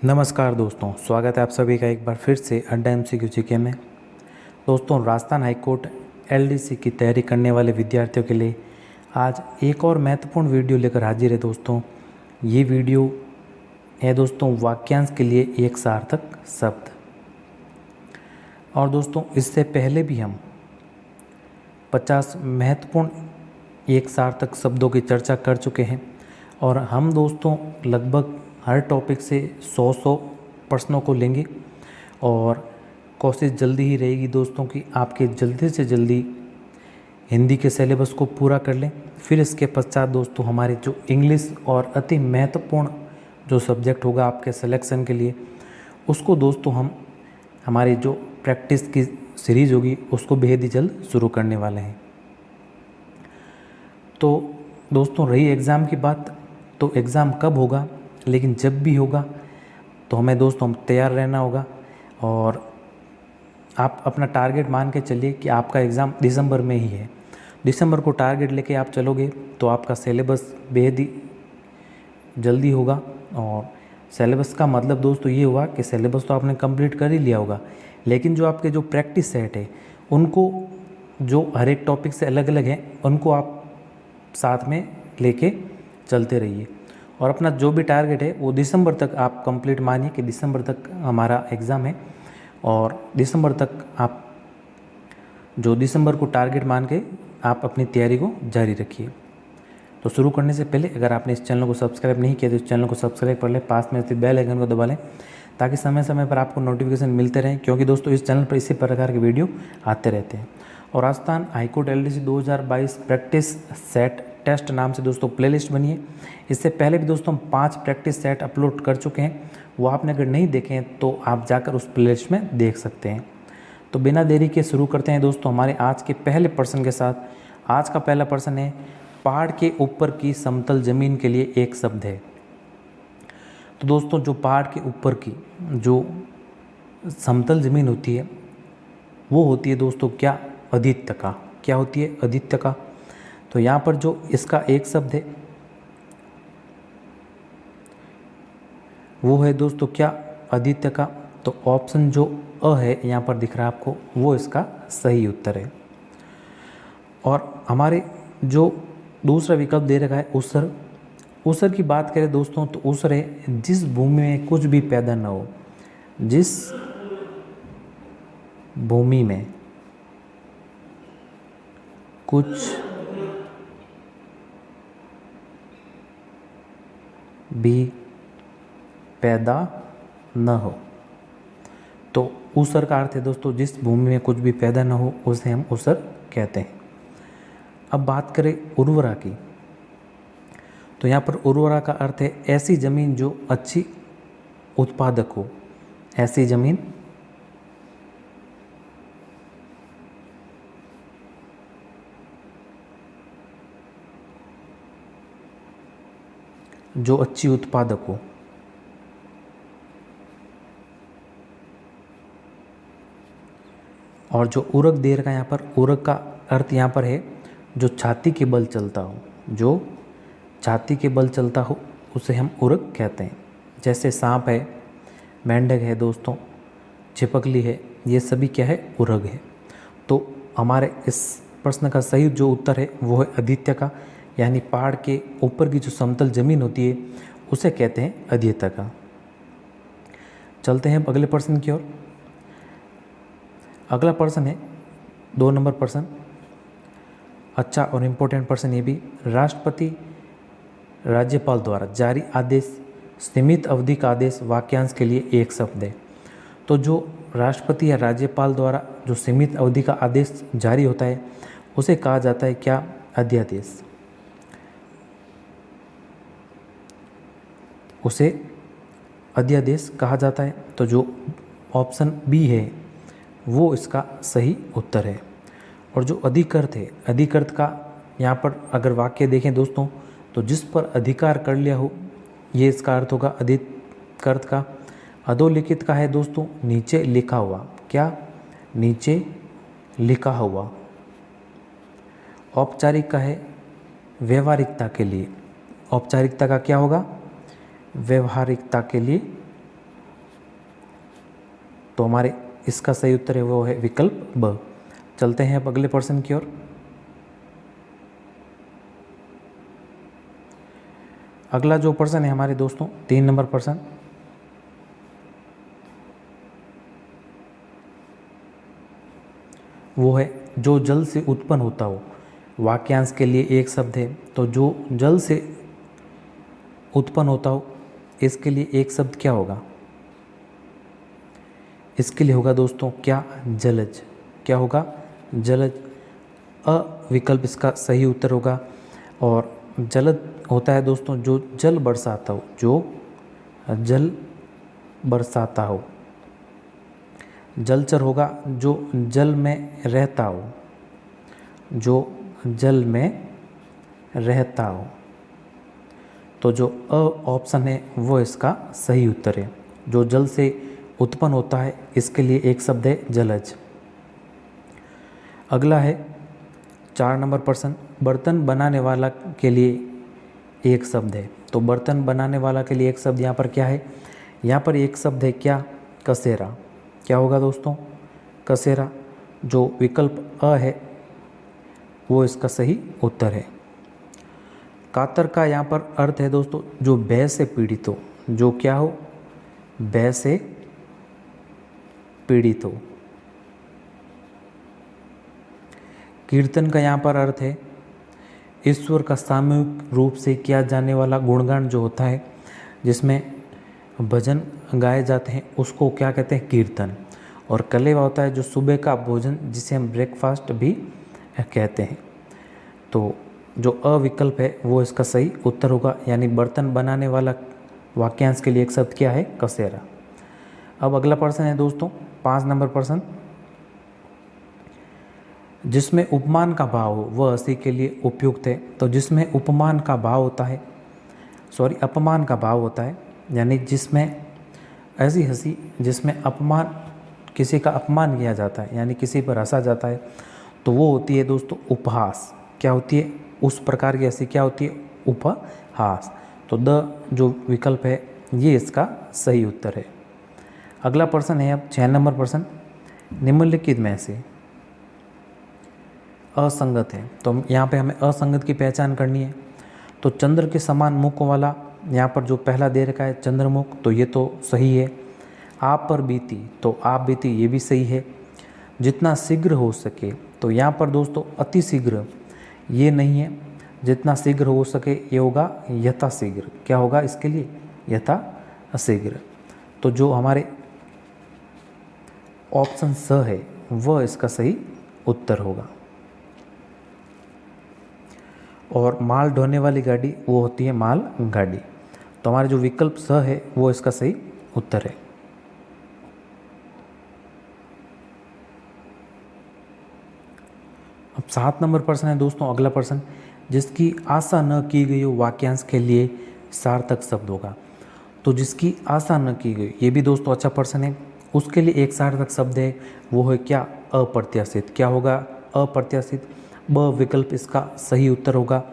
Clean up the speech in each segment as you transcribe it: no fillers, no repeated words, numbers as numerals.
नमस्कार दोस्तों, स्वागत है आप सभी का एक बार फिर से अड्डा एमसीक्यू जीके में। दोस्तों, राजस्थान हाईकोर्ट एलडीसी की तैयारी करने वाले विद्यार्थियों के लिए आज एक और महत्वपूर्ण वीडियो लेकर हाजिर है। दोस्तों, ये वीडियो है दोस्तों वाक्यांश के लिए एक सार्थक शब्द। और दोस्तों, इससे पहले भी हम 50 महत्वपूर्ण एक सार्थक शब्दों की चर्चा कर चुके हैं और हम दोस्तों लगभग हर टॉपिक से 100 प्रश्नों को लेंगे और कोशिश जल्दी ही रहेगी दोस्तों कि आपके जल्दी से जल्दी हिंदी के सिलेबस को पूरा कर लें। फिर इसके पश्चात दोस्तों हमारे जो इंग्लिश और अति महत्वपूर्ण जो सब्जेक्ट होगा आपके सिलेक्शन के लिए, उसको दोस्तों हम हमारी जो प्रैक्टिस की सीरीज होगी उसको बेहद ही जल्द शुरू करने वाले हैं। तो दोस्तों, रही एग्ज़ाम की बात, तो एग्ज़ाम कब होगा, लेकिन जब भी होगा तो हमें दोस्तों हम तैयार रहना होगा। और आप अपना टारगेट मान के चलिए कि आपका एग्ज़ाम दिसंबर में ही है। दिसंबर को टारगेट लेके आप चलोगे तो आपका सिलेबस बेहद ही जल्दी होगा। और सिलेबस का मतलब दोस्तों ये हुआ कि सिलेबस तो आपने कंप्लीट कर ही लिया होगा, लेकिन जो आपके जो प्रैक्टिस सेट है उनको, जो हर एक टॉपिक से अलग अलग हैं, उनको आप साथ में लेके चलते रहिए। और अपना जो भी टारगेट है वो दिसंबर तक आप कंप्लीट मानिए कि दिसंबर तक हमारा एग्ज़ाम है। और दिसंबर तक आप जो दिसंबर को टारगेट मान के आप अपनी तैयारी को जारी रखिए। तो शुरू करने से पहले अगर आपने इस चैनल को सब्सक्राइब नहीं किया तो इस चैनल को सब्सक्राइब कर लें, पास में स्थित बेल आइकन को दबा लें ताकि समय समय पर आपको नोटिफिकेशन मिलते रहें, क्योंकि दोस्तों इस चैनल पर इसी प्रकार के वीडियो आते रहते हैं। और Rajasthan high court LDC 2022 practice set test नाम से दोस्तों प्लेलिस्ट बनी है। इससे पहले भी दोस्तों हम 5 प्रैक्टिस सेट अपलोड कर चुके हैं, वो आपने अगर नहीं देखे हैं तो आप जाकर उस प्लेलिस्ट में देख सकते हैं। तो बिना देरी के शुरू करते हैं दोस्तों हमारे आज के पहले प्रश्न के साथ। आज का पहला प्रश्न है, पहाड़ के ऊपर की समतल जमीन के लिए एक शब्द है। तो दोस्तों, जो पहाड़ के ऊपर की जो समतल जमीन होती है वो होती है दोस्तों क्या, आदित्यका। क्या होती है? आदित्यका। तो यहाँ पर जो इसका एक शब्द है वो है दोस्तों क्या, आदित्यका। तो ऑप्शन जो अ है यहाँ पर दिख रहा है आपको, वो इसका सही उत्तर है। और हमारे जो दूसरा विकल्प दे रखा है ऊसर। ऊसर की बात करें दोस्तों तो ऊसर है जिस भूमि में कुछ भी पैदा न हो। जिस भूमि में कुछ भी पैदा न हो। तो ऊसर का अर्थ है दोस्तों जिस भूमि में कुछ भी पैदा न हो उसे हम ऊसर कहते हैं। अब बात करें उर्वरा की, तो यहाँ पर उर्वरा का अर्थ है ऐसी ज़मीन जो अच्छी उत्पादक हो। ऐसी ज़मीन जो अच्छी उत्पादक हो। और जो उर्वरक दे रखा है यहाँ पर, उर्वरक का अर्थ यहाँ पर है जो छाती के बल चलता हो। जो छाती के बल चलता हो उसे हम उर्वरक कहते हैं। जैसे सांप है, मेंढक है दोस्तों, छिपकली है, ये सभी क्या है, उर्वरक है। तो हमारे इस प्रश्न का सही जो उत्तर है वो है आदित्यका, यानी पहाड़ के ऊपर की जो समतल जमीन होती है उसे कहते हैं आदित्यका। चलते हैं अब अगले प्रश्न की ओर। अगला प्रश्न है 2 नंबर प्रश्न, अच्छा और इम्पोर्टेंट प्रश्न ये भी। राष्ट्रपति राज्यपाल द्वारा जारी आदेश सीमित अवधि का आदेश वाक्यांश के लिए एक शब्द है। तो जो राष्ट्रपति या राज्यपाल द्वारा जो सीमित अवधि का आदेश जारी होता है उसे कहा जाता है क्या, अध्यादेश। उसे अध्यादेश कहा जाता है। तो जो ऑप्शन बी है वो इसका सही उत्तर है। और जो अधिकृत है, अधिकृत का यहाँ पर अगर वाक्य देखें दोस्तों तो जिस पर अधिकार कर लिया हो, ये इसका अर्थ होगा अधिकृत का। अधोलिखित का है दोस्तों नीचे लिखा हुआ। क्या? नीचे लिखा हुआ। औपचारिक का है व्यवहारिकता के लिए। औपचारिकता का क्या होगा? व्यवहारिकता के लिए तो हमारे इसका सही उत्तर है वो है विकल्प ब। चलते हैं अब अगले प्रश्न की ओर। अगला जो प्रश्न है हमारे दोस्तों 3 नंबर प्रश्न, वो है जो जल से उत्पन्न होता हो। वाक्यांश के लिए एक शब्द है, तो जो जल से उत्पन्न होता हो इसके लिए एक शब्द क्या होगा? इसके लिए होगा दोस्तों क्या? जलज। क्या होगा? जलज। अ विकल्प इसका सही उत्तर होगा। और जलद होता है दोस्तों जो जल बरसाता हो, जो जल बरसाता हो। जलचर होगा जो जल में रहता हो, जो जल में रहता हो। तो जो अ ऑप्शन है वो इसका सही उत्तर है। जो जल से उत्पन्न होता है इसके लिए एक शब्द है जलज। अगला है 4 नंबर प्रश्न, बर्तन बनाने वाला के लिए एक शब्द है। तो बर्तन बनाने वाला के लिए एक शब्द यहाँ पर क्या है? यहाँ पर एक शब्द है क्या? कसेरा। क्या होगा दोस्तों? कसेरा। जो विकल्प अ है वो इसका सही उत्तर है। कातर का यहाँ पर अर्थ है दोस्तों जो भय से पीड़ित हो। जो क्या हो? भय से पीड़ित हो। कीर्तन का यहाँ पर अर्थ है ईश्वर का सामूहिक रूप से किया जाने वाला गुणगान जो होता है, जिसमें भजन गाए जाते हैं, उसको क्या कहते हैं? कीर्तन। और कलेवा होता है जो सुबह का भोजन, जिसे हम ब्रेकफास्ट भी कहते हैं। तो जो अविकल्प है वो इसका सही उत्तर होगा, यानी बर्तन बनाने वाला वाक्यांश के लिए एक शब्द क्या है? कसेरा। अब अगला प्रश्न है दोस्तों 5 नंबर प्रश्न, जिसमें उपमान का भाव हो वह हंसी के लिए उपयुक्त है। तो जिसमें उपमान का भाव होता है, अपमान का भाव होता है, यानी जिसमें ऐसी हंसी जिसमें अपमान, किसी का अपमान किया जाता है, यानी किसी पर हंसा जाता है, तो वो होती है दोस्तों उपहास। क्या होती है? उस प्रकार की हंसी क्या होती है? उपहास। तो द जो विकल्प है ये इसका सही उत्तर है। अगला प्रश्न है अब 6 नंबर प्रश्न, निम्नलिखित में से असंगत है। तो यहाँ पे हमें असंगत की पहचान करनी है। तो चंद्र के समान मुख वाला, यहाँ पर जो पहला दे रखा है चंद्रमुख, तो ये तो सही है। आप पर बीती, तो आप बीती, ये भी सही है। जितना शीघ्र हो सके, तो यहाँ पर दोस्तों अति शीघ्र ये नहीं है। जितना शीघ्र हो सके ये होगा यथा शीघ्र। क्या होगा इसके लिए? यथा शीघ्र। तो जो हमारे ऑप्शन स है वह इसका सही उत्तर होगा। और माल ढोने वाली गाड़ी वो होती है माल गाड़ी। तो हमारे जो विकल्प स है वो इसका सही उत्तर है। अब 7 नंबर प्रश्न है दोस्तों अगला प्रश्न, जिसकी आशा न की गई हो वाक्यांश के लिए सार्थक शब्द होगा। तो जिसकी आशा न की गई, ये भी दोस्तों अच्छा प्रश्न है। उसके लिए एक सार्थक शब्द है, वो है क्या? अप्रत्याशित। क्या होगा? अप्रत्याशित। ब विकल्प इसका सही उत्तर होगा।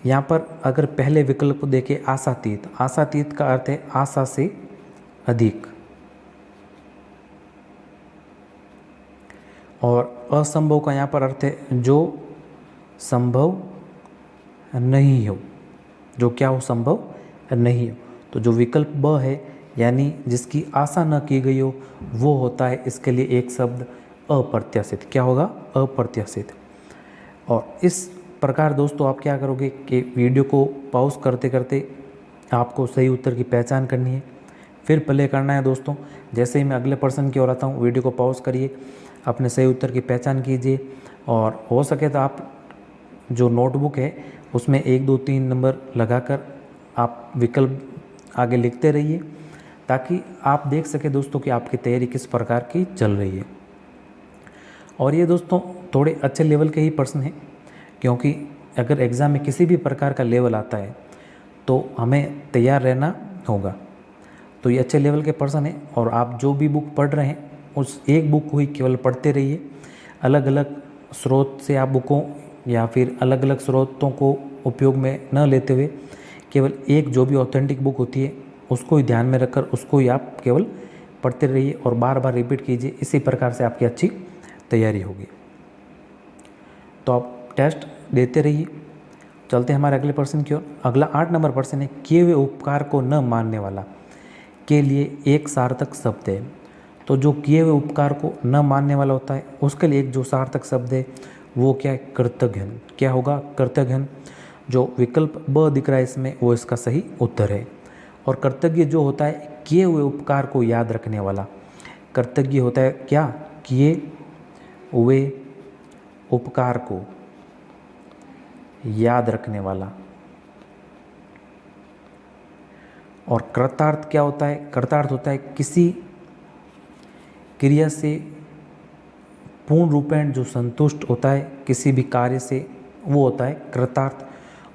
यहाँ पर अगर पहले विकल्प को देखें आशातीत, आशातीत का अर्थ है आशा से अधिक। और असंभव का यहाँ पर अर्थ है जो संभव नहीं हो। जो क्या हो? संभव नहीं हो। तो जो विकल्प ब है, यानी जिसकी आशा न की गई हो, वो होता है इसके लिए एक शब्द अप्रत्याशित। क्या होगा? अप्रत्याशित। और इस प्रकार दोस्तों आप क्या करोगे कि वीडियो को पॉज करते करते आपको सही उत्तर की पहचान करनी है, फिर प्ले करना है दोस्तों। जैसे ही मैं अगले प्रश्न की ओर आता हूँ, वीडियो को पॉज करिए, अपने सही उत्तर की पहचान कीजिए। और हो सके तो आप जो नोटबुक है उसमें 1 2 3 नंबर लगाकर आप विकल्प आगे लिखते रहिए, ताकि आप देख सके दोस्तों कि आपकी तैयारी किस प्रकार की चल रही है। और ये दोस्तों थोड़े अच्छे लेवल के ही प्रश्न हैं, क्योंकि अगर एग्ज़ाम में किसी भी प्रकार का लेवल आता है तो हमें तैयार रहना होगा। तो ये अच्छे लेवल के प्रश्न हैं। और आप जो भी बुक पढ़ रहे हैं उस एक बुक को ही केवल पढ़ते रहिए। अलग अलग स्रोत से आप बुकों या फिर अलग अलग स्रोतों को उपयोग में न लेते हुए केवल एक जो भी ऑथेंटिक बुक होती है उसको ही ध्यान में रखकर उसको ही आप केवल पढ़ते रहिए और बार बार रिपीट कीजिए, इसी प्रकार से आपकी अच्छी तैयारी होगी। तो आप टेस्ट देते रहिए। चलते हैं हमारे अगले प्रश्न की ओर। अगला 8 नंबर प्रश्न है, किए हुए उपकार को न मानने वाला के लिए एक सार्थक शब्द है। तो जो किए हुए उपकार को न मानने वाला होता है उसके लिए एक जो सार्थक शब्द है वो क्या है, कृतघ्न। क्या होगा, कृतघ्न। जो विकल्प ब दिख रहा है इसमें वो इसका सही उत्तर है। और कृतज्ञ जो होता है किए हुए उपकार को याद रखने वाला। कृतज्ञ होता है क्या, किए हुए उपकार को याद रखने वाला। और कृतार्थ क्या होता है, कृतार्थ होता है किसी क्रिया से पूर्ण रूपेण जो संतुष्ट होता है किसी भी कार्य से, वो होता है कृतार्थ।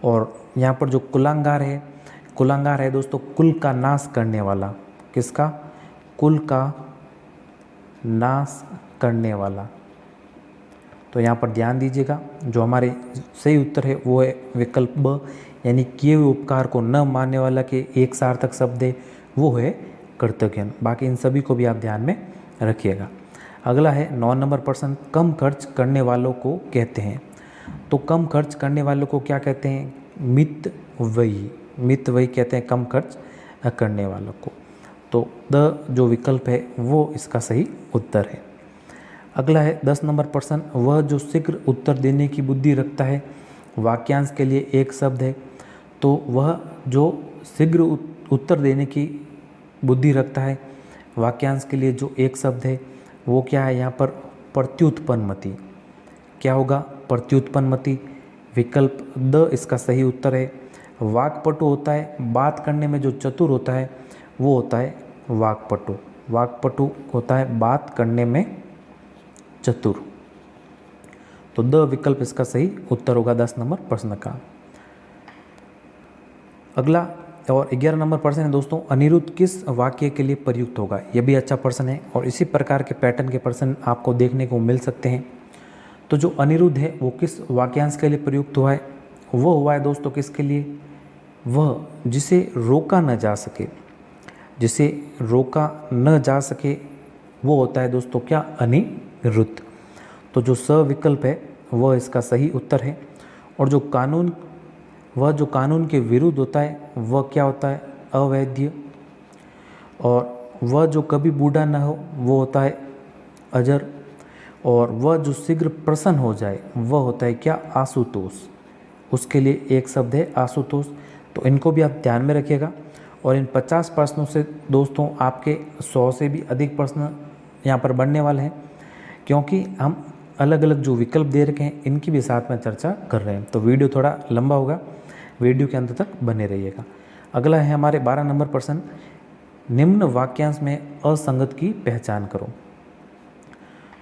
और यहाँ पर जो कुलांगार है, कुलांगार है दोस्तों कुल का नाश करने वाला। किसका, कुल का नाश करने वाला। तो यहाँ पर ध्यान दीजिएगा, जो हमारे सही उत्तर है वो है विकल्प ब, यानी किए हुए उपकार को न मानने वाला के एक सार्थक शब्द है वो है कृतघ्न। बाकी इन सभी को भी आप ध्यान में रखिएगा। अगला है 9 नंबर प्रश्न, कम खर्च करने वालों को कहते हैं। तो कम खर्च करने वालों को क्या कहते हैं, मितव्ययी। मितव्ययी कहते हैं कम खर्च करने वालों को। तो द जो विकल्प है वो इसका सही उत्तर है। अगला है 10 नंबर प्रश्न, वह जो शीघ्र उत्तर देने की बुद्धि रखता है वाक्यांश के लिए एक शब्द है। तो वह जो शीघ्र उत्तर देने की बुद्धि रखता है वाक्यांश के लिए जो एक शब्द है वो क्या है, यहाँ पर प्रत्युत्पन्नमति। क्या होगा, प्रत्युत्पन्नमति। विकल्प द इसका सही उत्तर है। वाक्पटु होता है बात करने में जो चतुर होता है वो होता है वाक्पटु। वाक्पटु होता है बात करने में चतुर। तो द विकल्प इसका सही उत्तर होगा 10 नंबर प्रश्न का। अगला और 11 नंबर प्रश्न है दोस्तों, अनिरुद्ध किस वाक्य के लिए प्रयुक्त होगा। यह भी अच्छा प्रश्न है और इसी प्रकार के पैटर्न के प्रश्न आपको देखने को मिल सकते हैं। तो जो अनिरुद्ध है वो किस वाक्यांश के लिए प्रयुक्त हुआ है, वो हुआ है दोस्तों किसके लिए, वह जिसे रोका न जा सके। जिसे रोका न जा सके वो होता है दोस्तों क्या, अनिरुद्ध। तो जो स विकल्प है वह इसका सही उत्तर है। और जो कानून, वह जो कानून के विरुद्ध होता है वह क्या होता है, अवैध। और वह जो कभी बूढ़ा न हो वो होता है अजर। और वह जो शीघ्र प्रसन्न हो जाए वह होता है क्या, आशुतोष। उसके लिए एक शब्द है आशुतोष। तो इनको भी आप ध्यान में रखिएगा। और इन 50 प्रश्नों से दोस्तों आपके 100 से भी अधिक प्रश्न यहाँ पर बनने वाले हैं, क्योंकि हम अलग अलग जो विकल्प दे रखे हैं इनकी भी साथ में चर्चा कर रहे हैं। तो वीडियो थोड़ा लंबा होगा, वीडियो के अंत तक बने रहिएगा। अगला है हमारे 12 नंबर प्रश्न, निम्न वाक्यांश में असंगत की पहचान करो।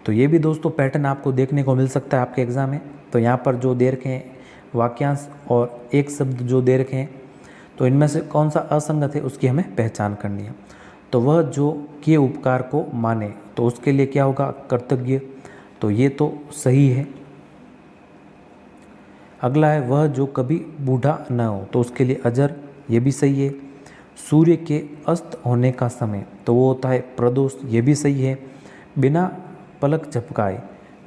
तो ये भी दोस्तों पैटर्न आपको देखने को मिल सकता है आपके एग्जाम में। तो यहाँ पर जो दे रखे हैं वाक्यांश और एक शब्द जो दे रखे हैं, तो इनमें से कौन सा असंगत है उसकी हमें पहचान करनी है। तो वह जो किए उपकार को माने, तो उसके लिए क्या होगा, कृतज्ञ। तो ये तो सही है। अगला है वह जो कभी बूढ़ा न हो, तो उसके लिए अजर, ये भी सही है। सूर्य के अस्त होने का समय, तो वो होता है प्रदोष, ये भी सही है। बिना पलक झपकाए,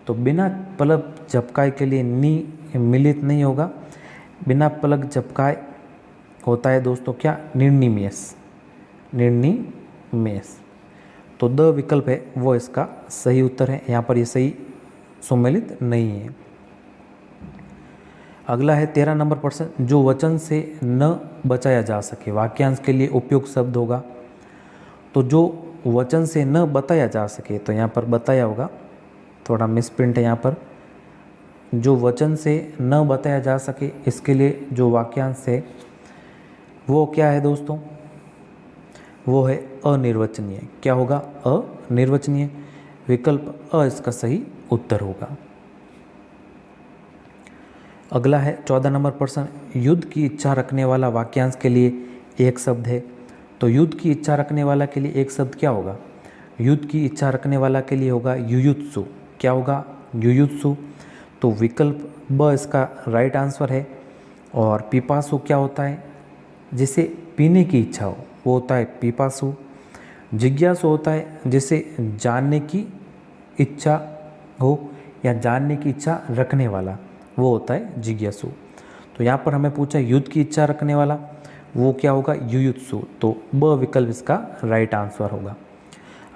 तो बिना पलक झपकाए के लिए नी मिलित नहीं होगा। बिना पलक झपकाए होता है दोस्तों क्या, निर्निमेष। निर्निमेष। तो द विकल्प है वो इसका सही उत्तर है। यहाँ पर ये सही सम्मिलित नहीं है। अगला है 13 नंबर प्रश्न, जो वचन से न बचाया जा सके वाक्यांश के लिए उपयुक्त शब्द होगा। तो जो वचन से न बताया जा सके, तो यहाँ पर बताया होगा, थोड़ा मिसप्रिंट है यहाँ पर। जो वचन से न बताया जा सके, इसके लिए जो वाक्यांश है वो क्या है दोस्तों, वो है अनिर्वचनीय। क्या होगा, अनिर्वचनीय। विकल्प अ इसका सही उत्तर होगा। अगला है 14 नंबर प्रश्न, युद्ध की इच्छा रखने वाला वाक्यांश के लिए एक शब्द है। तो युद्ध की इच्छा रखने वाला के लिए एक शब्द क्या होगा, युद्ध की इच्छा रखने वाला के लिए होगा युयुत्सु। क्या होगा, युयुत्सु। तो विकल्प ब इसका राइट आंसर है। और पिपासु क्या होता है, जिसे पीने की इच्छा हो वो होता है पिपासु। जिज्ञासु होता है जिसे जानने की इच्छा हो या जानने की इच्छा रखने वाला, वो होता है जिज्ञासु। तो यहाँ पर हमें पूछा युद्ध की इच्छा रखने वाला, वो क्या होगा, युयुत्सु। तो ब विकल्प इसका राइट आंसर होगा।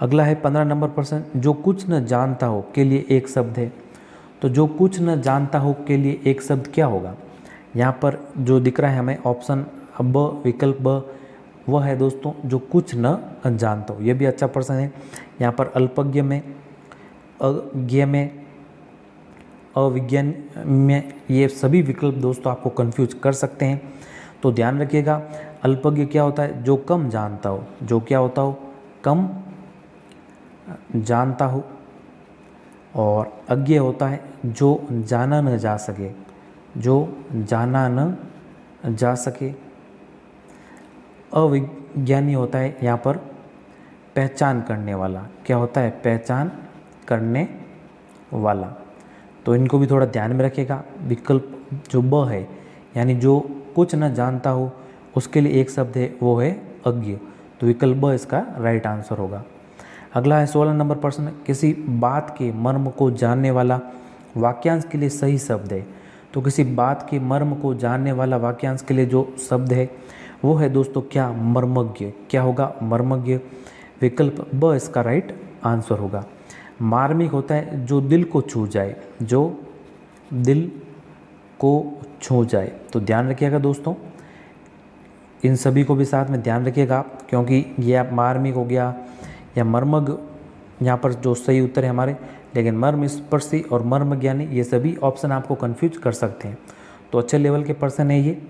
अगला है 15 नंबर प्रश्न, जो कुछ न जानता हो के लिए एक शब्द है। तो जो कुछ न जानता हो के लिए एक शब्द क्या होगा, यहाँ पर जो दिख रहा है हमें ऑप्शन ब विकल्प ब, वह है दोस्तों जो कुछ न जानता हो। यह भी अच्छा प्रश्न है। यहाँ पर अल्पज्ञ में, अज्ञ में, अविज्ञान में, ये सभी विकल्प दोस्तों आपको कंफ्यूज कर सकते हैं। तो ध्यान रखिएगा, अल्पज्ञ क्या होता है, जो कम जानता हो, जो क्या होता हो, कम जानता हो। और अज्ञ होता है जो जाना न जा सके, जो जाना न जा सके। अविज्ञानी होता है यहाँ पर पहचान करने वाला, क्या होता है, पहचान करने वाला। तो इनको भी थोड़ा ध्यान में रखिएगा। विकल्प जो ब है, यानी जो कुछ न जानता हो, उसके लिए एक शब्द है, वो है अज्ञ। तो विकल्प ब इसका राइट आंसर होगा। अगला है 16 नंबर प्रश्न, किसी बात के मर्म को जानने वाला वाक्यांश के लिए सही शब्द है। तो किसी बात के मर्म को जानने वाला वाक्यांश के लिए जो शब्द है वो है दोस्तों क्या, मर्मज्ञ। क्या होगा, मर्मज्ञ। विकल्प ब इसका राइट आंसर होगा। मार्मिक होता है जो दिल को छू जाए, जो दिल को छू जाए। तो ध्यान रखिएगा दोस्तों, इन सभी को भी साथ में ध्यान रखिएगा आप, क्योंकि ये आप मार्मिक हो गया या मर्मज्ञ, यहाँ पर जो सही उत्तर है हमारे, लेकिन मर्म स्पर्शी और मर्म ज्ञानी ये सभी ऑप्शन आपको कंफ्यूज कर सकते हैं। तो अच्छे लेवल के पर्सन है ये।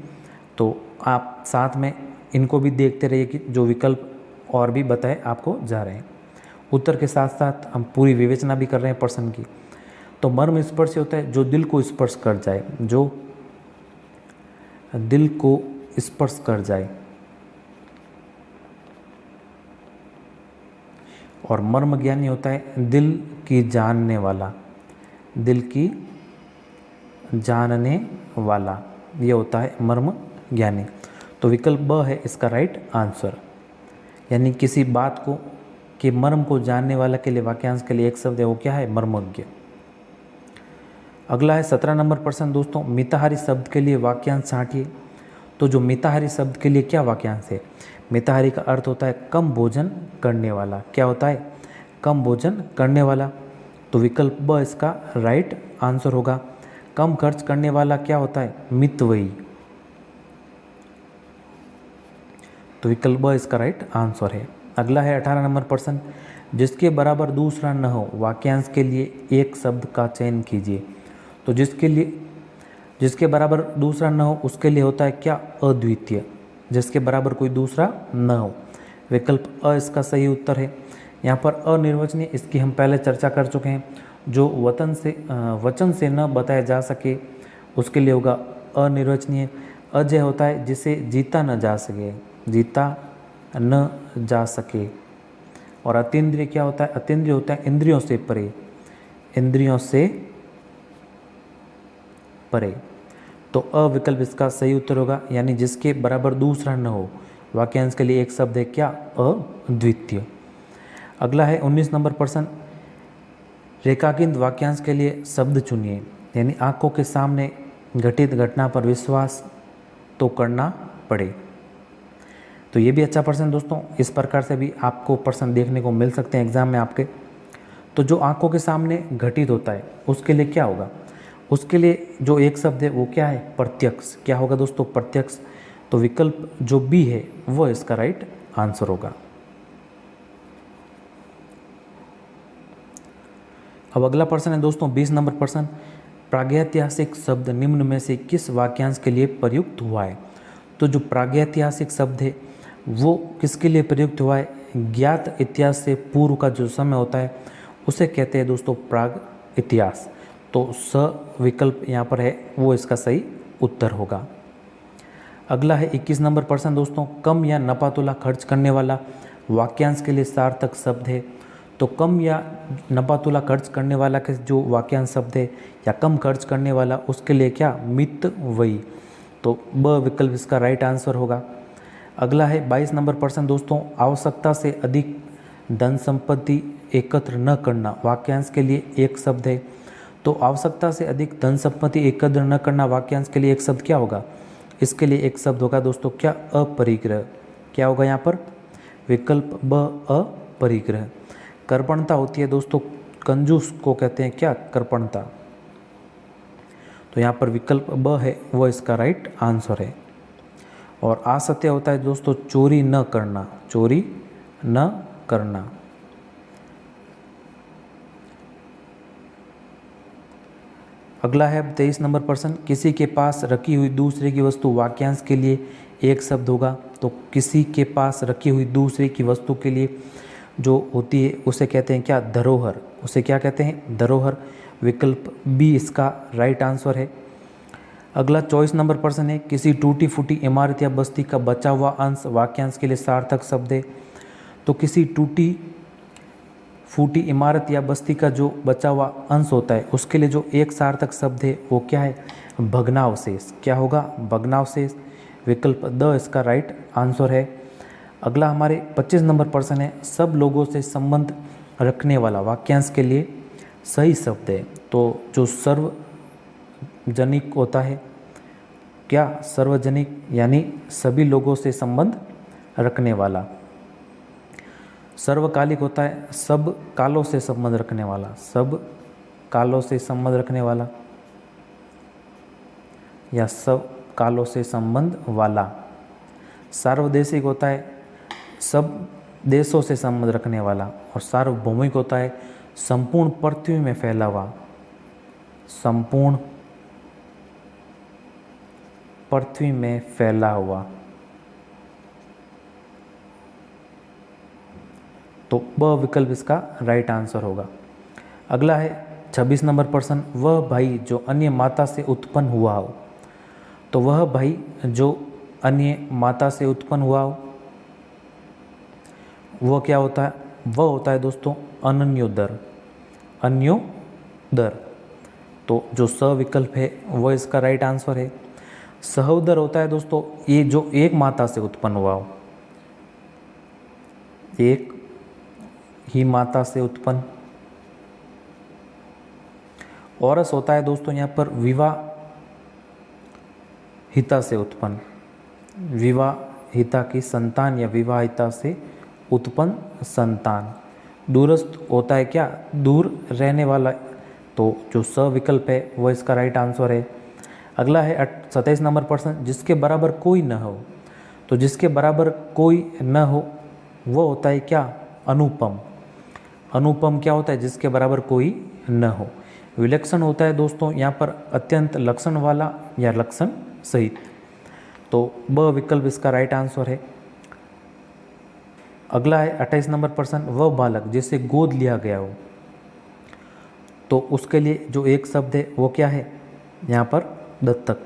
तो आप साथ में इनको भी देखते रहिए कि जो विकल्प और भी बताए आपको जा रहे हैं। उत्तर के साथ साथ हम पूरी विवेचना भी कर रहे हैं पर्सन की। तो मर्म स्पर्श होता है जो दिल को स्पर्श कर जाए, जो दिल को स्पर्श कर जाए। और मर्म ज्ञानी होता है दिल की जानने वाला, दिल की जानने वाला, ये होता है मर्म ज्ञानी। तो विकल्प ब है इसका राइट आंसर। यानी किसी बात को के मर्म को जानने वाला के लिए वाक्यांश के लिए एक शब्द है, वो क्या है, मर्मज्ञ। अगला है 17 नंबर प्रश्न दोस्तों, मिताहारी शब्द के लिए वाक्यांश छांटिए। तो जो मिताहारी शब्द के लिए क्या वाक्यांश है, मिताहारी का अर्थ होता है कम भोजन करने वाला। क्या होता है, कम भोजन करने वाला। तो विकल्प ब इसका राइट आंसर होगा। कम खर्च करने वाला क्या होता है, मितव्ययी। तो विकल्प ब इसका राइट आंसर है। अगला है 18 नंबर प्रश्न, जिसके बराबर दूसरा न हो वाक्यांश के लिए एक शब्द का चयन कीजिए। तो जिसके बराबर दूसरा न हो उसके लिए होता है क्या, अद्वितीय। जिसके बराबर कोई दूसरा न हो। विकल्प अ इसका सही उत्तर है। यहाँ पर अनिर्वचनीय, इसकी हम पहले चर्चा कर चुके हैं। जो वचन से न बताया जा सके उसके लिए होगा अनिर्वचनीय। अजय होता है जिसे जीता न जा सके, जीता न जा सके। और अतीन्द्रिय क्या होता है, अतीन्द्रिय होता है इंद्रियों से परे, इंद्रियों से परे। तो अविकल्प इसका सही उत्तर होगा, यानी जिसके बराबर दूसरा न हो। वाक्यांश के लिए एक शब्द है क्या, अद्वितीय। अगला है 19 नंबर प्रश्न, रेखांकित वाक्यांश के लिए शब्द चुनिए। यानी आंखों के सामने घटित घटना पर विश्वास तो करना पड़े। तो ये भी अच्छा प्रश्न दोस्तों, इस प्रकार से भी आपको प्रश्न देखने को मिल सकते हैं एग्जाम में आपके। तो जो आंखों के सामने घटित होता है उसके लिए क्या होगा, उसके लिए जो एक शब्द है वो क्या है, प्रत्यक्ष। क्या होगा दोस्तों, प्रत्यक्ष। तो विकल्प जो बी है वो इसका राइट आंसर होगा। अब अगला प्रश्न है दोस्तों 20 नंबर प्रश्न, प्रागैतिहासिक शब्द निम्न में से किस वाक्यांश के लिए प्रयुक्त हुआ है। तो जो प्रागैतिहासिक शब्द है वो किसके लिए प्रयुक्त हुआ है, ज्ञात इतिहास से पूर्व का जो समय होता है उसे कहते हैं दोस्तों प्राग इतिहास। तो स विकल्प यहाँ पर है वो इसका सही उत्तर होगा। अगला है 21 नंबर प्रश्न दोस्तों, कम या नपातुला खर्च करने वाला वाक्यांश के लिए सार्थक शब्द है। तो कम या नपातुला खर्च करने वाला के जो वाक्यांश शब्द है या कम खर्च करने वाला, उसके लिए क्या, मितव्ययी। तो ब विकल्प इसका राइट आंसर होगा। अगला है 22 नंबर प्रश्न दोस्तों, आवश्यकता से अधिक धन संपत्ति एकत्र न करना वाक्यांश के लिए एक शब्द है। तो आवश्यकता से अधिक धन संपत्ति एकत्र न करना वाक्यांश के लिए एक शब्द क्या होगा? इसके लिए एक शब्द होगा दोस्तों क्या? अपरिग्रह। क्या होगा यहाँ पर? विकल्प ब, अपरिग्रह। कृपणता होती है दोस्तों, कंजूस को कहते हैं क्या? कृपणता। तो यहाँ पर विकल्प ब है वो इसका राइट आंसर है। और असत्य होता है दोस्तों चोरी न करना, चोरी न करना। अगला है 23 नंबर प्रश्न, किसी के पास रखी हुई दूसरे की वस्तु वाक्यांश के लिए एक शब्द होगा। तो किसी के पास रखी हुई दूसरे की वस्तु के लिए जो होती है उसे कहते हैं क्या? धरोहर। उसे क्या कहते हैं? धरोहर। विकल्प बी इसका राइट आंसर है। अगला 24 नंबर प्रश्न है, किसी टूटी फूटी इमारत या बस्ती का बचा हुआ अंश वाक्यांश के लिए सार्थक शब्द है। तो किसी टूटी फूटी इमारत या बस्ती का जो बचा हुआ अंश होता है उसके लिए जो एक सार्थक शब्द है वो क्या है? भग्नावशेष। क्या होगा? भग्नावशेष। विकल्प द इसका राइट आंसर है। अगला हमारे 25 नंबर प्रश्न है, सब लोगों से संबंध रखने वाला वाक्यांश के लिए सही शब्द है। तो जो सार्वजनिक होता है क्या? सार्वजनिक यानी सभी लोगों से संबंध रखने वाला। सर्वकालिक होता है सब कालों से संबंध रखने वाला, सब कालों से संबंध रखने वाला या सब कालों से संबंध वाला। सार्वदेशिक होता है सब देशों से संबंध रखने वाला। और सार्वभौमिक होता है संपूर्ण पृथ्वी में फैला हुआ, संपूर्ण पृथ्वी में फैला हुआ। तो ब विकल्प इसका राइट आंसर होगा। अगला है 26 नंबर प्रश्न, वह भाई जो अन्य माता से उत्पन्न हुआ हो। तो वह भाई जो अन्य माता से उत्पन्न हुआ हो वह क्या होता है? वह होता है दोस्तों अनन्योदर, अन्योदर। तो जो स विकल्प है वह इसका राइट आंसर है। सहोदर होता है दोस्तों ये जो एक माता से उत्पन्न हुआ हो, एक ही माता से उत्पन्न। औरस होता है दोस्तों यहाँ पर विवाहिता से उत्पन्न, विवाहिता की संतान या विवाहिता से उत्पन्न संतान। दूरस्थ होता है क्या? दूर रहने वाला। तो जो स विकल्प है वह इसका राइट आंसर है। अगला है 27 नंबर प्रश्न, जिसके बराबर कोई न हो। तो जिसके बराबर कोई न हो वह होता है क्या? अनुपम। अनुपम क्या होता है? जिसके बराबर कोई न हो। विलक्षण होता है दोस्तों यहाँ पर अत्यंत लक्षण वाला या लक्षण सहित। तो ब विकल्प इसका राइट आंसर है। अगला है 28 नंबर प्रश्न, वह बालक जिसे गोद लिया गया हो। तो उसके लिए जो एक शब्द है वो क्या है? यहाँ पर दत्तक।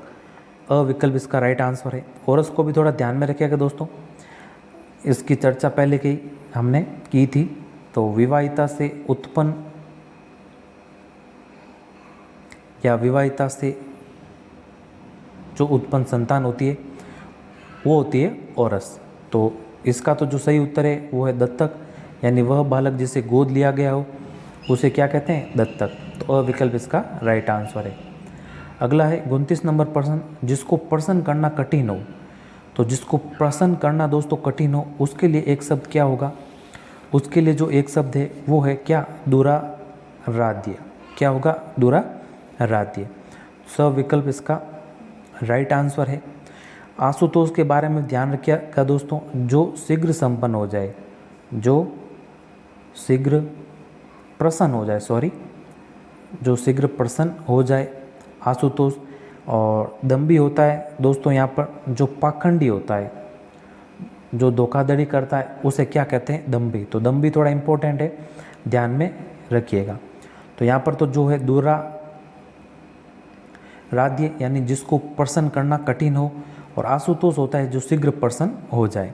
अ विकल्प इसका राइट आंसर है। और उसको भी थोड़ा ध्यान में रखिएगा दोस्तों, इसकी चर्चा पहले की हमने की थी। तो विवाहिता से उत्पन्न या विवाहिता से जो उत्पन्न संतान होती है वो होती है औरस। तो इसका तो जो सही उत्तर है वो है दत्तक, यानी वह बालक जिसे गोद लिया गया हो उसे क्या कहते हैं? दत्तक। तो अ विकल्प इसका राइट आंसर है। अगला है 29 नंबर प्रश्न, जिसको प्रश्न करना कठिन हो। तो जिसको प्रश्न करना दोस्तों कठिन हो उसके लिए एक शब्द क्या होगा? उसके लिए जो एक शब्द है वो है क्या? दुराराध्य। क्या होगा? दुराराध्य। स विकल्प इसका राइट आंसर है। आशुतोष के बारे में ध्यान रखिएगा दोस्तों, जो शीघ्र संपन्न हो जाए, जो शीघ्र प्रसन्न हो जाए, जो शीघ्र प्रसन्न हो जाए आशुतोष। और दम्भी होता है दोस्तों यहाँ पर जो पाखंडी होता है, जो धोखाधड़ी करता है उसे क्या कहते हैं? दम्भी। तो दम्भी थोड़ा इम्पोर्टेंट है, ध्यान में रखिएगा। तो यहाँ पर तो जो है दुराराध्य यानी जिसको प्रसन्न करना कठिन हो, और आशुतोष होता है जो शीघ्र प्रसन्न हो जाए।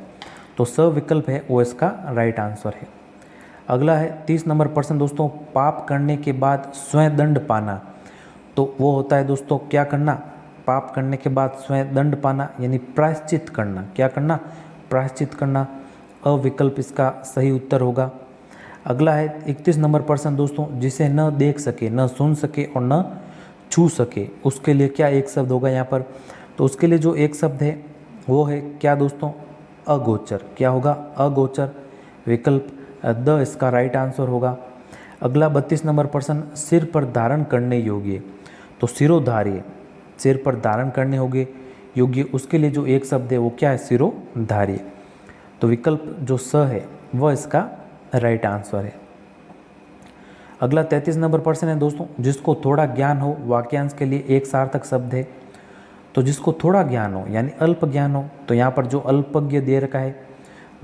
तो स विकल्प है वो इसका राइट आंसर है। अगला है 30 नंबर प्रश्न दोस्तों, पाप करने के बाद स्वयं दंड पाना। तो वो होता है दोस्तों क्या करना? पाप करने के बाद स्वयं दंड पाना यानी प्रायश्चित करना। क्या करना? प्रायश्चित करना। अविकल्प इसका सही उत्तर होगा। अगला है 31 नंबर प्रश्न दोस्तों, जिसे न देख सके, न सुन सके और न छू सके, उसके लिए क्या एक शब्द होगा यहाँ पर? तो उसके लिए जो एक शब्द है वो है क्या दोस्तों? अगोचर। क्या होगा? अगोचर। विकल्प द इसका राइट आंसर होगा। अगला 32 नंबर प्रश्न, सिर पर धारण करने योग्य, तो सिरोधार्य, सिर पर धारण करने होंगे योग्य, उसके लिए जो एक शब्द है वो क्या है? सिरोधार्य। तो विकल्प जो स है वह इसका राइट आंसर है। अगला 33 नंबर प्रश्न है दोस्तों, जिसको थोड़ा ज्ञान हो, वाक्यांश के लिए एक सार्थक शब्द है। तो जिसको थोड़ा ज्ञान हो यानी अल्प ज्ञान हो, तो यहाँ पर जो अल्पज्ञ दे रखा है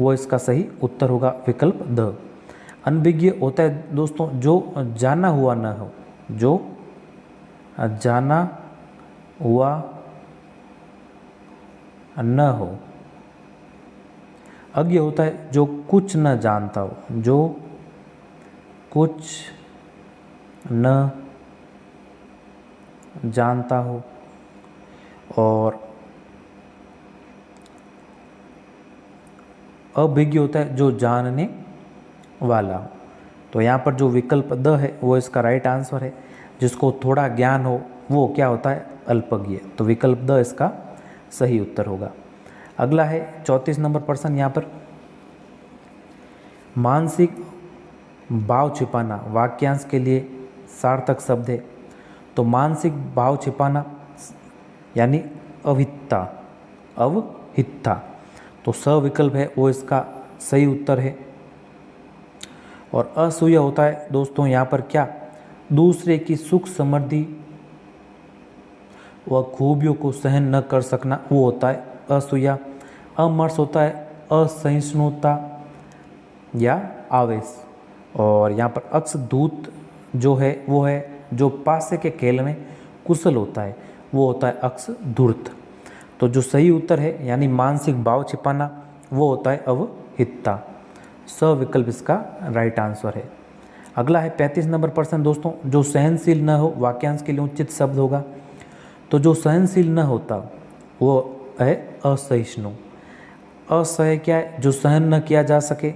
वो इसका सही उत्तर होगा, विकल्प द। अनभिज्ञ होता है दोस्तों जो जाना हुआ न हो, जो जाना हुआ न हो। अज्ञ होता है जो कुछ न जानता हो, जो कुछ न जानता हो। और अभिज्ञ होता है जो जानने वाला हो। तो यहाँ पर जो विकल्प द है वो इसका राइट आंसर है। जिसको थोड़ा ज्ञान हो वो क्या होता है? अल्पज्ञ। तो विकल्प द इसका सही उत्तर होगा। अगला है 34 नंबर प्रश्न, यहाँ पर मानसिक भाव छिपाना वाक्यांश के लिए सार्थक शब्द है। तो मानसिक भाव छिपाना यानी अवहितता, अवहितता। तो स विकल्प है वो इसका सही उत्तर है। और असूय होता है दोस्तों यहाँ पर क्या? दूसरे की सुख समृद्धि व खूबियों को सहन न कर सकना, वो होता है असूया। अमर्ष होता है असहिष्णुता या आवेश। और यहाँ पर अक्सधूत जो है वो है जो पासे के खेल में कुशल होता है, वो होता है अक्सधूर्त। तो जो सही उत्तर है यानी मानसिक भाव छिपाना वो होता है अवहितता। स विकल्प इसका राइट आंसर है। अगला है 35 नंबर प्रश्न दोस्तों, जो सहनशील न हो वाक्यांश के लिए उचित शब्द होगा। तो जो सहनशील न होता वो है असहिष्णु। असह्य क्या है? जो सहन न किया जा सके।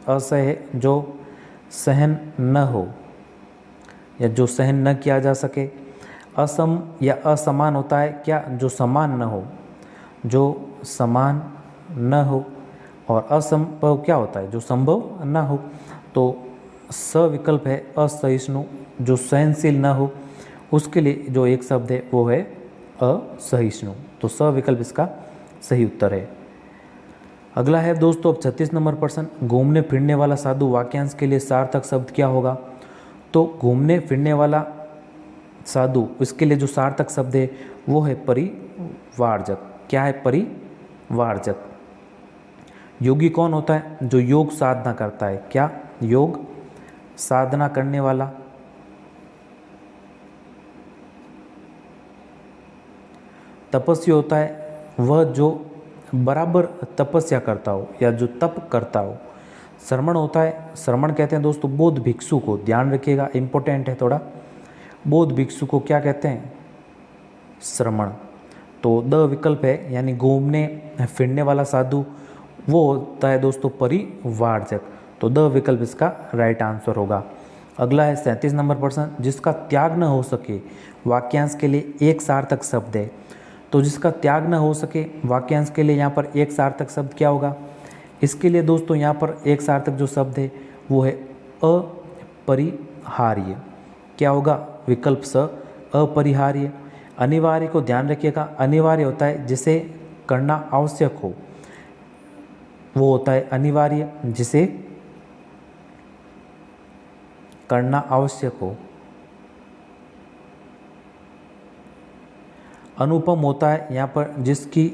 असह्य है जो सहन न हो या जो सहन न किया जा सके। असम या असमान होता है क्या? जो समान न हो, जो समान न हो। और असंभव क्या होता है? जो संभव न हो। तो स विकल्प है असहिष्णु, जो सहनशील न हो उसके लिए जो एक शब्द है वो है असहिष्णु। तो स विकल्प इसका सही उत्तर है। अगला है दोस्तों अब 36 नंबर प्रश्न, घूमने फिरने वाला साधु वाक्यांश के लिए सार्थक शब्द क्या होगा? तो घूमने फिरने वाला साधु, इसके लिए जो सार्थक शब्द है वो है परिवारजक। क्या है? परिवारजक। योगी कौन होता है? जो योग साधना करता है। क्या? योग साधना करने वाला। तपस्वी होता है वह जो बराबर तपस्या करता हो या जो तप करता हो। श्रमण होता है, श्रमण कहते हैं दोस्तों बौद्ध भिक्षु को, ध्यान रखिएगा इंपॉर्टेंट है थोड़ा। बौद्ध भिक्षु को क्या कहते हैं? श्रमण। तो द विकल्प है यानी घूमने फिरने वाला साधु वो होता है दोस्तों परिवारजक। तो द विकल्प इसका राइट आंसर होगा। अगला है 37 नंबर प्रश्न, जिसका त्याग न हो सके वाक्यांश के लिए एक सार्थक शब्द है। तो जिसका त्याग न हो सके वाक्यांश के लिए यहाँ पर एक सार्थक शब्द क्या होगा? इसके लिए दोस्तों यहाँ पर एक सार्थक जो शब्द है वो है अपरिहार्य। क्या होगा? विकल्प स अपरिहार्य। अनिवार्य को ध्यान रखिएगा, अनिवार्य होता है जिसे करना आवश्यक हो, वो होता है अनिवार्य, जिसे करना आवश्यक हो। अनुपम होता है यहाँ पर जिसकी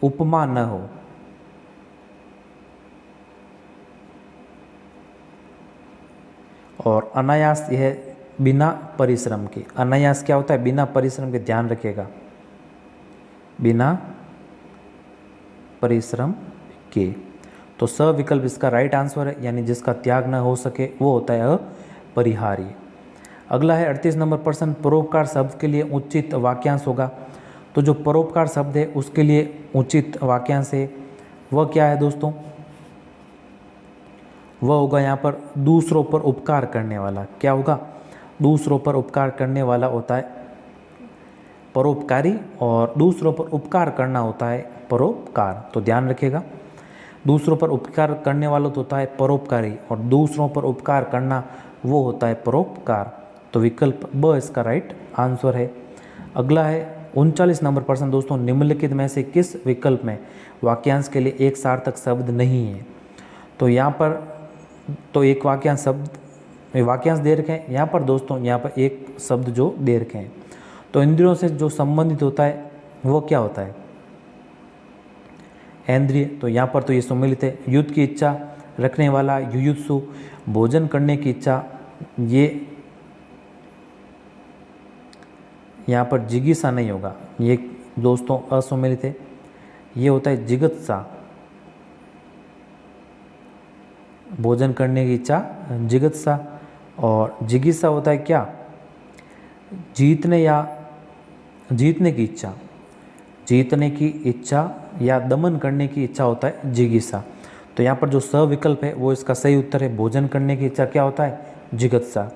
उपमा न हो। और अनायास यह बिना परिश्रम के। अनायास क्या होता है? बिना परिश्रम के, ध्यान रखिएगा, बिना परिश्रम के। तो स विकल्प इसका राइट आंसर है यानी जिसका त्याग न हो सके वो होता है अपरिहार्य। अगला है 38 नंबर प्रश्न, परोपकार शब्द के लिए उचित वाक्यांश होगा। तो जो परोपकार शब्द है उसके लिए उचित वाक्यांश है वह क्या है दोस्तों? वह होगा यहाँ पर दूसरों पर उपकार करने वाला। क्या होगा? दूसरों पर उपकार करने वाला होता है परोपकारी, और दूसरों पर उपकार करना होता है परोपकार। तो ध्यान रखिएगा, दूसरों पर उपकार करने वाला तो होता है परोपकारी, और दूसरों पर उपकार करना वो होता है परोपकार। तो विकल्प ब इसका राइट आंसर है। अगला है 39 नंबर प्रश्न दोस्तों, निम्नलिखित में से किस विकल्प में वाक्यांश के लिए एक सार्थक शब्द नहीं है? तो यहाँ पर तो एक वाक्यांश दे रखे हैं यहाँ पर दोस्तों, यहाँ पर एक शब्द जो दे रखे हैं। तो इंद्रियों से जो संबंधित होता है वो क्या होता है? इंद्रिय। तो यहाँ पर तो ये सम्मिलित है। युद्ध की इच्छा रखने वाला युयुत्सु, भोजन करने की इच्छा, ये यहाँ पर जिज्ञासा नहीं होगा, ये दोस्तों असम्मिलित है। ये होता है जिगत्सा, भोजन करने की इच्छा जिगत्सा। और जिज्ञासा होता है क्या? जीतने की इच्छा, जीतने की इच्छा या दमन करने की इच्छा होता है जिज्ञासा। तो यहाँ पर जो स विकल्प है वो इसका सही उत्तर है। भोजन करने की इच्छा क्या होता है? जिगत्सा।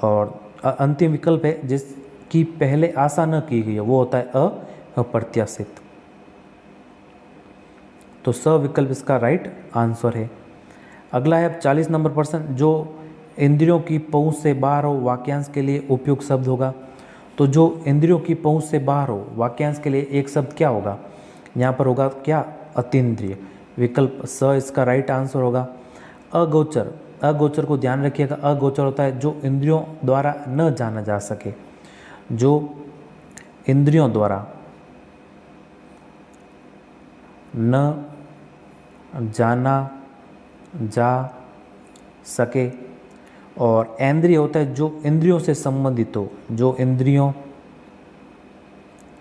और अंतिम विकल्प है जिसकी पहले आशा न की गई है, वो होता है अप्रत्याशित। तो स विकल्प इसका राइट आंसर है। अगला है अब 40 नंबर प्रश्न, जो इंद्रियों की पहुंच से बाहर हो वाक्यांश के लिए उपयुक्त शब्द होगा। तो जो इंद्रियों की पहुंच से बाहर हो वाक्यांश के लिए एक शब्द क्या होगा? यहाँ पर होगा क्या? अतीन्द्रिय। विकल्प स इसका राइट आंसर होगा। अगोचर, अगोचर को ध्यान रखिएगा। अगोचर होता है जो इंद्रियों द्वारा न जाना जा सके, जो इंद्रियों द्वारा न जाना जा सके। और इंद्रिय होता है जो इंद्रियों से संबंधित हो, जो इंद्रियों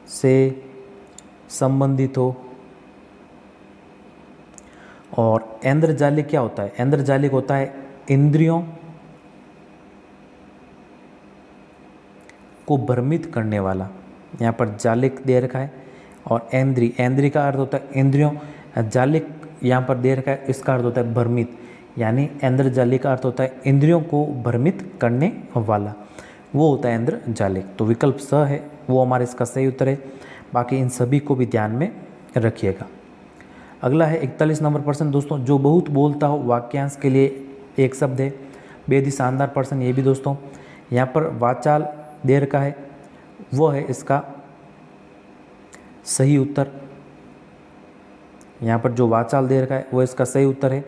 से संबंधित हो। और ऐन्द्रजालिक क्या होता है? ऐन्द्रजालिक होता है इंद्रियों को भ्रमित करने वाला। यहाँ पर जालिक दे रखा है। और ऐन्द्री, ऐन्द्री का अर्थ होता है इंद्रियों, जालिक यहाँ पर दे रखा है, इसका अर्थ होता है भ्रमित। यानी ऐन्द्रजालिक का अर्थ होता है इंद्रियों को भ्रमित करने वाला, वो होता है ऐन्द्रजालिक। तो विकल्प स है वो हमारे इसका सही उत्तर है। बाकी इन सभी को भी ध्यान में रखिएगा। अगला है 41 नंबर प्रश्न दोस्तों, जो बहुत बोलता हो वाक्यांश के लिए एक शब्द है। बेहद ही शानदार प्रश्न ये भी दोस्तों। यहाँ पर वाचाल दे रखा है, वो है इसका सही उत्तर। यहाँ पर जो वाचाल दे रखा है वो इसका सही उत्तर है,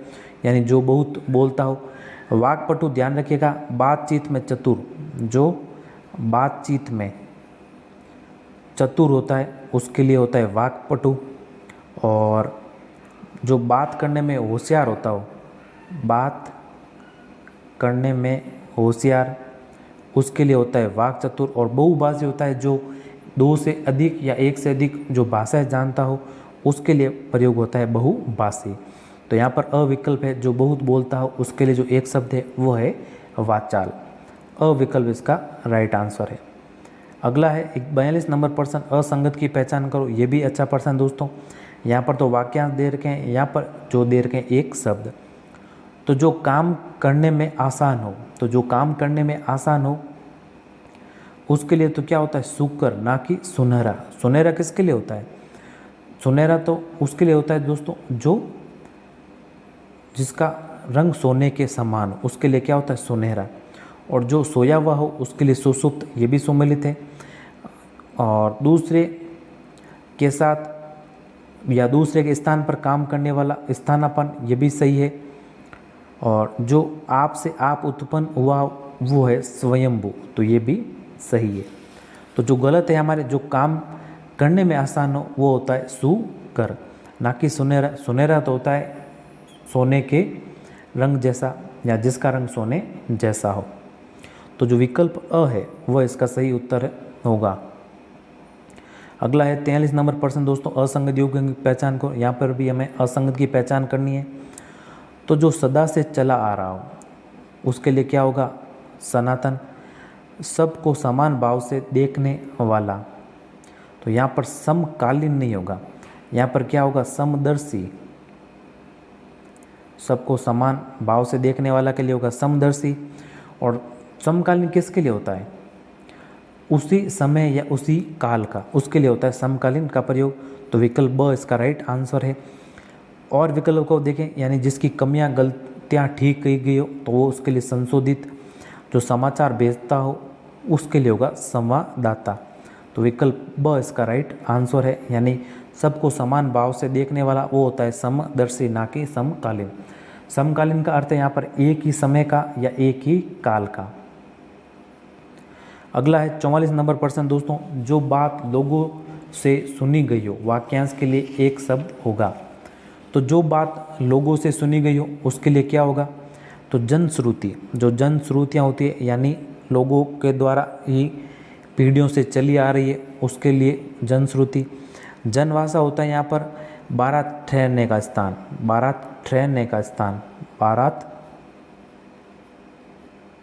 यानी जो बहुत बोलता हो। वाक्पटु ध्यान रखिएगा, बातचीत में चतुर, जो बातचीत में चतुर होता है उसके लिए होता है वाक्पटु। और जो बात करने में होशियार होता हो, बात करने में होशियार, उसके लिए होता है वाक्चतुर। और बहुभाषी होता है जो दो से अधिक या एक से अधिक जो भाषाएं जानता हो, उसके लिए प्रयोग होता है बहुभाषी। तो यहाँ पर अविकल्प है, जो बहुत बोलता हो उसके लिए जो एक शब्द है वो है वाचाल। अविकल्प इसका राइट आंसर है। अगला है 42 नंबर प्रश्न, असंगत की पहचान करो। ये भी अच्छा प्रश्न दोस्तों। यहाँ पर तो वाक्यांश दे रखे हैं, यहाँ पर जो दे रखे हैं एक शब्द। तो जो काम करने में आसान हो, तो जो काम करने में आसान हो उसके लिए तो क्या होता है? सुकर, ना कि सुनहरा। सुनहरा किसके लिए होता है? सुनहरा तो उसके लिए होता है दोस्तों जो जिसका रंग सोने के समान हो, उसके लिए क्या होता है? सुनहरा। और जो सोया हुआ हो उसके लिए सुषुप्त, ये भी सम्मिलित है। और दूसरे के साथ या दूसरे के स्थान पर काम करने वाला स्थानापन्न, ये भी सही है। और जो आप से आप उत्पन्न हुआ वो है स्वयंभू, तो ये भी सही है। तो जो गलत है हमारे, जो काम करने में आसान हो वो होता है सुकर, ना कि सुनहरा। सुनहरा तो होता है सोने के रंग जैसा, या जिसका रंग सोने जैसा हो। तो जो विकल्प अ है वह इसका सही उत्तर होगा। अगला है 43 नंबर प्रश्न दोस्तों, असंगत युग्म की पहचान को। यहाँ पर भी हमें असंगत की पहचान करनी है। तो जो सदा से चला आ रहा हो उसके लिए क्या होगा? सनातन। सबको समान भाव से देखने वाला, तो यहाँ पर समकालीन नहीं होगा, यहाँ पर क्या होगा? समदर्शी। सबको समान भाव से देखने वाला के लिए होगा समदर्शी। और समकालीन किसके लिए होता है? उसी समय या उसी काल का, उसके लिए होता है समकालीन का प्रयोग। तो विकल्प ब इसका राइट आंसर है। और विकल्प को देखें, यानी जिसकी कमियां गलतियां ठीक की गई हो तो वो उसके लिए संशोधित। जो समाचार भेजता हो उसके लिए होगा संवाददाता। तो विकल्प ब इसका राइट आंसर है, यानी सबको समान भाव से देखने वाला वो होता है समदर्शी, ना कि समकालीन। समकालीन का अर्थ है यहाँ पर एक ही समय का या एक ही काल का। अगला है 44 नंबर प्रश्न दोस्तों, जो बात लोगों से सुनी गई हो वाक्यांश के लिए एक शब्द होगा। तो जो बात लोगों से सुनी गई हो उसके लिए क्या होगा? तो जनश्रुति। जो जनश्रुतियाँ होती है यानी लोगों के द्वारा ही पीढ़ियों से चली आ रही है, उसके लिए जनश्रुति। जनभाषा होता है यहाँ पर बारात ठहरने का स्थान, बारात ठहरने का स्थान, बारात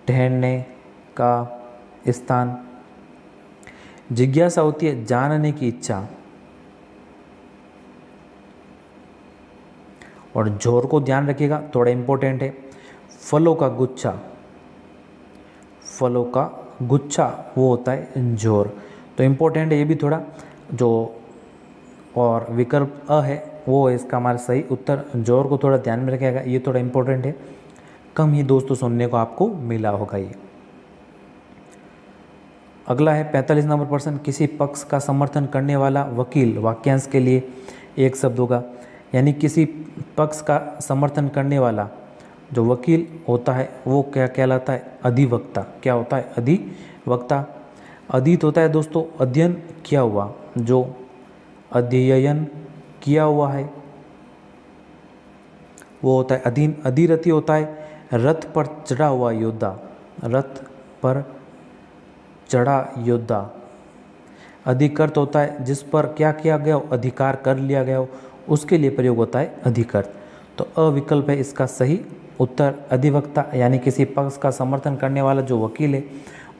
ठहरने का स्थान। जिज्ञासा होती है जानने की इच्छा। और जोर को ध्यान रखिएगा, थोड़ा इम्पोर्टेंट है। फलों का गुच्छा, फलों का गुच्छा वो होता है जोर। तो इम्पोर्टेंट है ये भी थोड़ा। जो और विकल्प अ है वो है इसका हमारा सही उत्तर। जोर को थोड़ा ध्यान में रखिएगा, ये थोड़ा इम्पोर्टेंट है, कम ही दोस्तों सुनने को आपको मिला होगा ये। अगला है 45 नंबर प्रश्न, किसी पक्ष का समर्थन करने वाला वकील वाक्यांश के लिए एक शब्द होगा। यानी किसी पक्ष का समर्थन करने वाला जो वकील होता है वो क्या कहलाता है? अधिवक्ता। क्या होता है? अधिवक्ता। अधीत होता है दोस्तों अध्ययन किया हुआ, जो अध्ययन किया हुआ है वो होता है अधीन। अधिरथी होता है रथ पर चढ़ा हुआ योद्धा, रथ पर चढ़ा योद्धा। अधिकृत होता है जिस पर क्या किया गया हो? अधिकार कर लिया गया हो, उसके लिए प्रयोग होता है अधिकृत। तो अविकल्प है इसका सही उत्तर अधिवक्ता, यानी किसी पक्ष का समर्थन करने वाला जो वकील है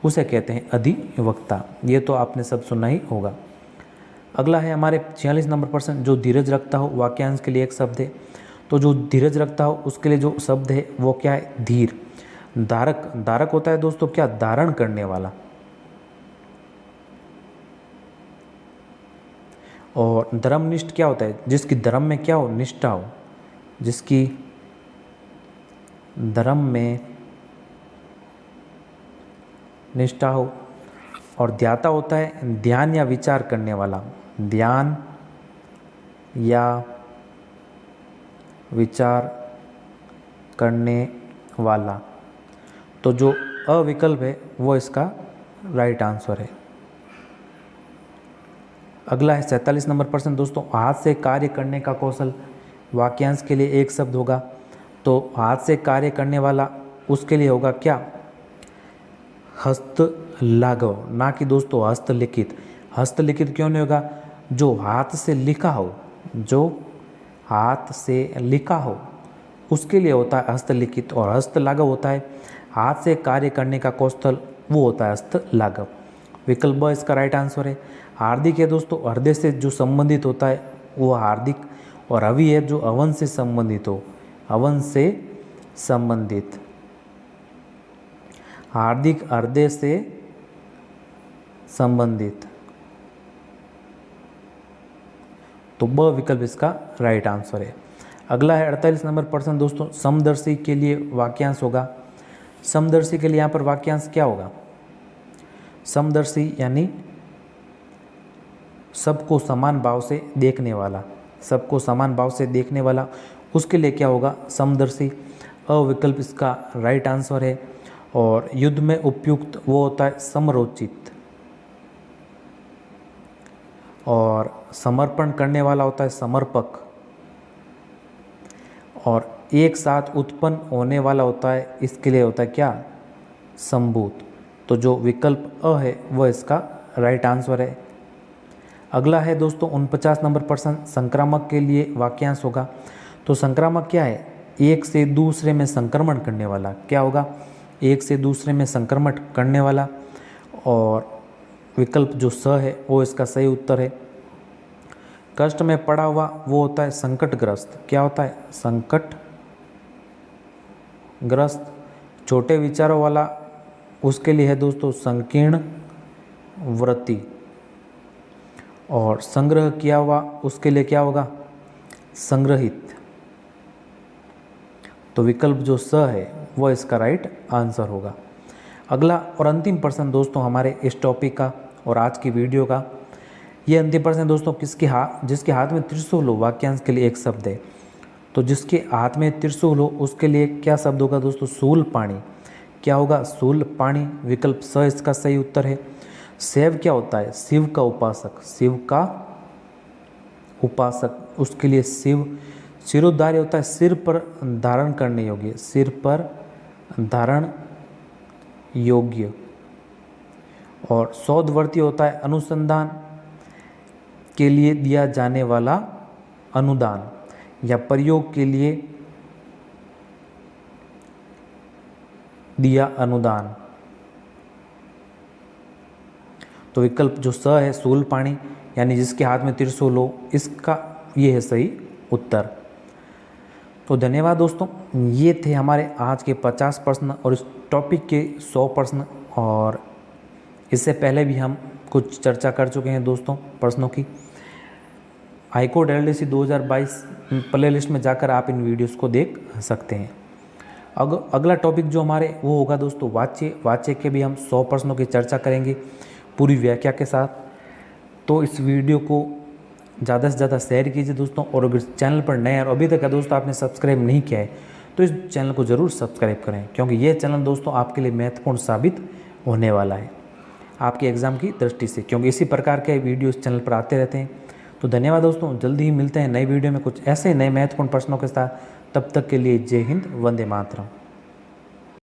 उसे कहते हैं अधिवक्ता। ये तो आपने सब सुना ही होगा। अगला है हमारे 46 नंबर प्रश्न, जो धीरज रखता हो वाक्यांश के लिए एक शब्द है। तो जो धीरज रखता हो उसके लिए जो शब्द है वो क्या है? धीर। धारक, धारक होता है दोस्तों क्या? धारण करने वाला। और धर्मनिष्ठ क्या होता है? जिसकी धर्म में क्या हो? निष्ठा हो, जिसकी धर्म में निष्ठा हो। और ध्याता होता है ध्यान या विचार करने वाला, ध्यान या विचार करने वाला। तो जो अविकल्प है वो इसका राइट आंसर है। अगला है 47 नंबर प्रश्न दोस्तों, हाथ से कार्य करने का कौशल वाक्यांश के लिए एक शब्द होगा। तो हाथ से कार्य करने वाला उसके लिए होगा क्या? हस्तलाघव, ना कि दोस्तों हस्तलिखित। हस्तलिखित क्यों नहीं होगा? जो हाथ से लिखा हो, जो हाथ से लिखा हो उसके लिए होता है हस्तलिखित। और हस्तलाघव होता है हाथ से कार्य करने का कौशल, वो होता है हस्तलाघव। विकल्प ब इसका राइट आंसर है। हार्दिक है दोस्तों हृदय से जो संबंधित होता है वो हार्दिक। और हवि है जो हवन से संबंधित हो, हवन से संबंधित। हार्दिक हृदय से संबंधित। तो ब विकल्प इसका राइट आंसर है। अगला है 48 नंबर प्रश्न दोस्तों, समदर्शी के लिए वाक्यांश होगा। समदर्शी के लिए यहाँ पर वाक्यांश क्या होगा? समदर्शी यानी सबको समान भाव से देखने वाला, सबको समान भाव से देखने वाला, उसके लिए क्या होगा? समदर्शी। अविकल्प इसका राइट आंसर है। और युद्ध में उपयुक्त वो होता है समरोचित। और समर्पण करने वाला होता है समर्पक। और एक साथ उत्पन्न होने वाला होता है, इसके लिए होता है क्या? संभूत। तो जो विकल्प अ है वह इसका राइट आंसर है। अगला है दोस्तों 49 नंबर प्रश्न, संक्रामक के लिए वाक्यांश होगा। तो संक्रामक क्या है? एक से दूसरे में संक्रमण करने वाला। क्या होगा? एक से दूसरे में संक्रमण करने वाला। और विकल्प जो स है वो इसका सही उत्तर है। कष्ट में पड़ा हुआ वो होता है संकटग्रस्त। क्या होता है? संकटग्रस्त। ग्रस्त, छोटे विचारों वाला, उसके लिए है दोस्तों संकीर्ण वृत्ति, और संग्रह किया हुआ उसके लिए क्या होगा, संग्रहित। तो विकल्प जो स है वो इसका राइट आंसर होगा। अगला और अंतिम प्रश्न दोस्तों हमारे इस टॉपिक का और आज की वीडियो का, ये अंतिम प्रश्न दोस्तों जिसके हाथ में त्रिशूल हो, वाक्यांश के लिए एक शब्द है। तो जिसके हाथ में त्रिशूल हो उसके लिए क्या शब्द होगा दोस्तों, शूल पाणी। क्या होगा, शूल पाणी। विकल्प स इसका सही उत्तर है। शैव क्या होता है, शिव का उपासक, शिव का उपासक, उसके लिए शिव। शिरोधार्य होता है सिर पर धारण करने योग्य, सिर पर धारण योग्य। और शोधवर्ती होता है अनुसंधान के लिए दिया जाने वाला अनुदान या प्रयोग के लिए दिया अनुदान। तो विकल्प जो स है शूल पाणी, यानी जिसके हाथ में त्रिशूल हो, इसका ये है सही उत्तर। तो धन्यवाद दोस्तों, ये थे हमारे आज के 50 प्रश्न और इस टॉपिक के 100 प्रश्न। और इससे पहले भी हम कुछ चर्चा कर चुके हैं दोस्तों प्रश्नों की। हाईकोर्ट एलडीसी 2022 प्ले लिस्ट में जाकर आप इन वीडियोस को देख सकते हैं। अगला टॉपिक जो हमारे वो होगा दोस्तों वाच्य के भी हम 100 प्रश्नों की चर्चा करेंगे पूरी व्याख्या के साथ। तो इस वीडियो को ज़्यादा से ज़्यादा शेयर कीजिए दोस्तों, और अगर चैनल पर नए और अभी तक का दोस्तों आपने सब्सक्राइब नहीं किया है तो इस चैनल को ज़रूर सब्सक्राइब करें, क्योंकि ये चैनल दोस्तों आपके लिए महत्वपूर्ण साबित होने वाला है आपके एग्ज़ाम की दृष्टि से, क्योंकि इसी प्रकार के वीडियो इस चैनल पर आते रहते हैं। तो धन्यवाद दोस्तों, जल्दी ही मिलते हैं नई वीडियो में कुछ ऐसे नए महत्वपूर्ण प्रश्नों के साथ। तब तक के लिए जय हिंद, वंदे मातरम।